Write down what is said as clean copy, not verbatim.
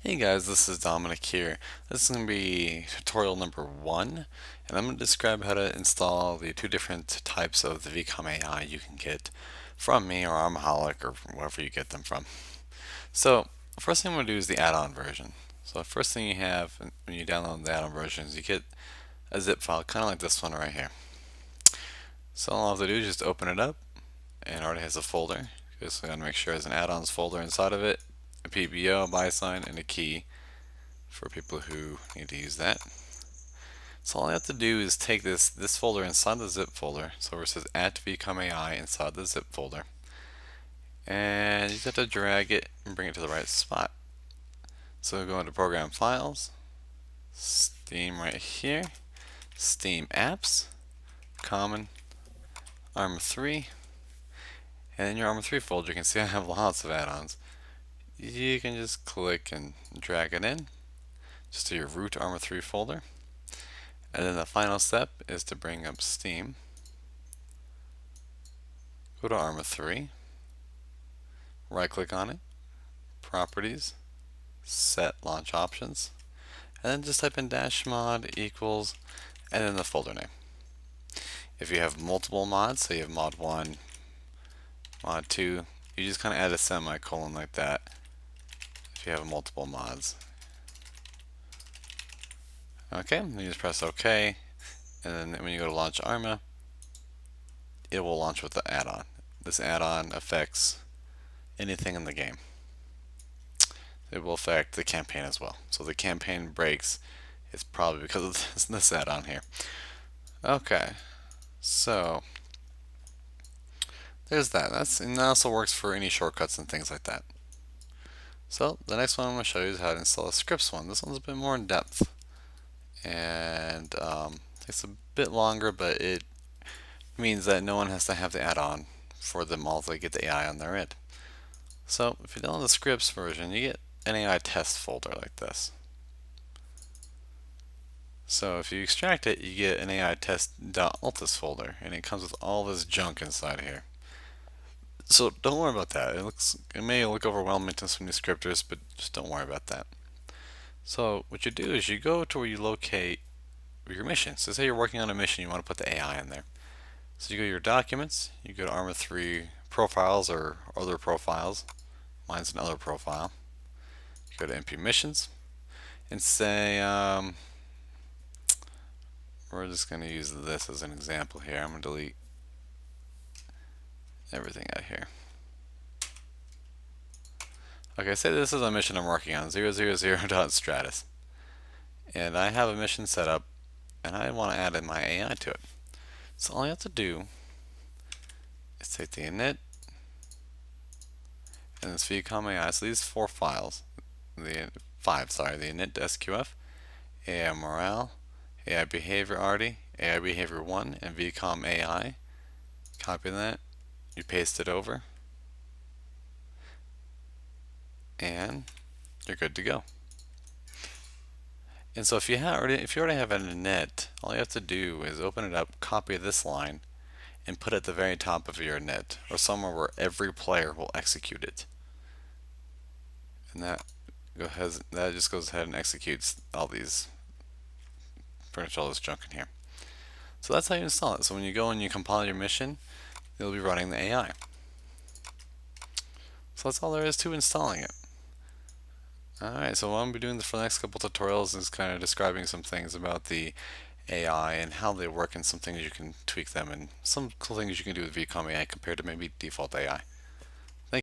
Hey guys, this is Dominic here. This is going to be tutorial number 1, and I'm going to describe how to install the two different types of the VCOM AI you can get from me or Armaholic or wherever you get them from. So, the first thing I'm going to do is the add-on version. So the first thing you have when you download the add-on version is you get a zip file, kind of like this one right here. So all I have to do is just open it up, and it already has a folder. Just got to make sure there's an add-ons folder inside of it, a PBO, a buy sign, and a key for people who need to use that. So all I have to do is take this folder inside the zip folder, so where it says @VcomAI inside the zip folder, and you just have to drag it and bring it to the right spot. So go into Program Files, Steam right here, Steam Apps, Common, ARM 3, and in your ARM 3 folder you can see I have lots of add-ons. You can just click and drag it in just to your root ARM 3 folder. And then the final step is to bring up Steam, go to Arma 3, right click on it, Properties, Set Launch Options, and then just type in -mod equals, and then the folder name. If you have multiple mods, so you have mod 1, mod 2, you just kind of add a semicolon like that if you have multiple mods. Okay, then you just press OK, and then when you go to launch Arma, it will launch with the add-on. This add-on affects anything in the game. It will affect the campaign as well. So the campaign breaks, it's probably because of this add-on here. Okay, so there's that. And that also works for any shortcuts and things like that. So the next one I'm going to show you is how to install a scripts one. This one's a bit more in depth, and takes a bit longer, but it means that no one has to have the add-on for them all to get the AI on their end. So if you download the scripts version, you get an AI test folder like this. So if you extract it, you get an AI test.altus folder, and it comes with all this junk inside here. So don't worry about that. It may look overwhelming to some new scripters, but just don't worry about that. So what you do is you go to where you locate your mission. So say you're working on a mission, you want to put the AI in there. So you go to your documents, you go to Arma 3 profiles or other profiles. Mine's an other profile. You go to MP missions and say, we're just going to use this as an example here. I'm going to delete everything out here. Okay, say this is a mission I'm working on, 000.stratus. And I have a mission set up, and I want to add in my AI to it. So all I have to do is take the init and this VCOM AI. So these four files, the init SQF, AI morale, AI behavior RD, AI behavior 1, and VCOM AI. Copy that, you paste it over, and you're good to go. And so if you already have an init, all you have to do is open it up, copy this line, and put it at the very top of your init, or somewhere where every player will execute it. And that just goes ahead and executes all these, pretty much all this junk in here. So that's how you install it. So when you go and you compile your mission, you'll be running the AI. So that's all there is to installing it. Alright, so what I'm going to be doing for the next couple tutorials is kind of describing some things about the AI and how they work, and some things you can tweak them, and some cool things you can do with VCOM AI compared to maybe default AI.